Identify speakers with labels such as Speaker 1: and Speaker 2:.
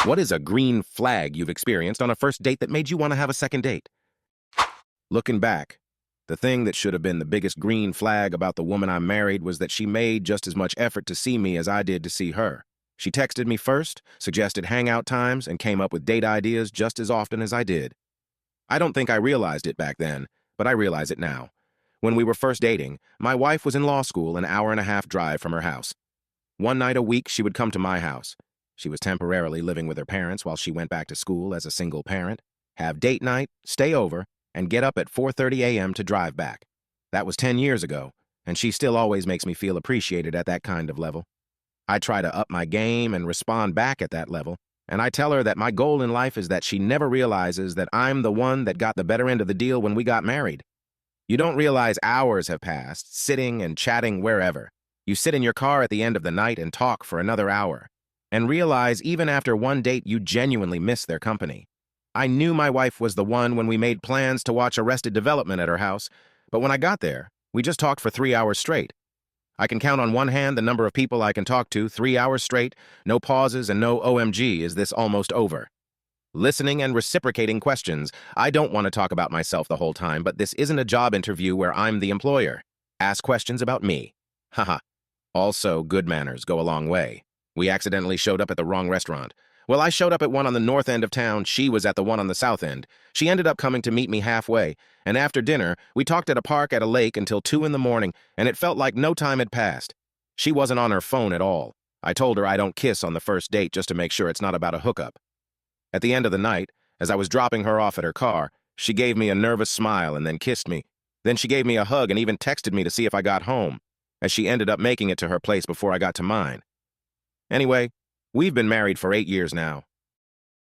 Speaker 1: What is a green flag you've experienced on a first date that made you want to have a second date? Looking back, the thing that should have been the biggest green flag about the woman I married was that she made just as much effort to see me as I did to see her. She texted me first, suggested hangout times, and came up with date ideas just as often as I did. I don't think I realized it back then, but I realize it now. When we were first dating, my wife was in law school an hour-and-a-half drive from her house. One night a week, she would come to my house. She was temporarily living with her parents while she went back to school as a single parent, have date night, stay over, and get up at 4:30 a.m. to drive back. That was 10 years ago, and she still always makes me feel appreciated at that kind of level. I try to up my game and respond back at that level, and I tell her that my goal in life is that she never realizes that I'm the one that got the better end of the deal when we got married. You don't realize hours have passed, sitting and chatting wherever. You sit in your car at the end of the night and talk for another hour, and realize even after one date you genuinely miss their company. I knew my wife was the one when we made plans to watch Arrested Development at her house, but when I got there, we just talked for 3 hours straight. I can count on one hand the number of people I can talk to 3 hours straight, no pauses and no OMG, is this almost over? Listening and reciprocating questions. I don't want to talk about myself the whole time, but this isn't a job interview where I'm the employer. Ask questions about me. Haha. Also, good manners go a long way. We accidentally showed up at the wrong restaurant. Well, I showed up at one on the north end of town, she was at the one on the south end. She ended up coming to meet me halfway, and after dinner, we talked at a park at a lake until 2 in the morning, and it felt like no time had passed. She wasn't on her phone at all. I told her I don't kiss on the first date just to make sure it's not about a hookup. At the end of the night, as I was dropping her off at her car, she gave me a nervous smile and then kissed me. Then she gave me a hug and even texted me to see if I got home, as she ended up making it to her place before I got to mine. Anyway, we've been married for 8 years now,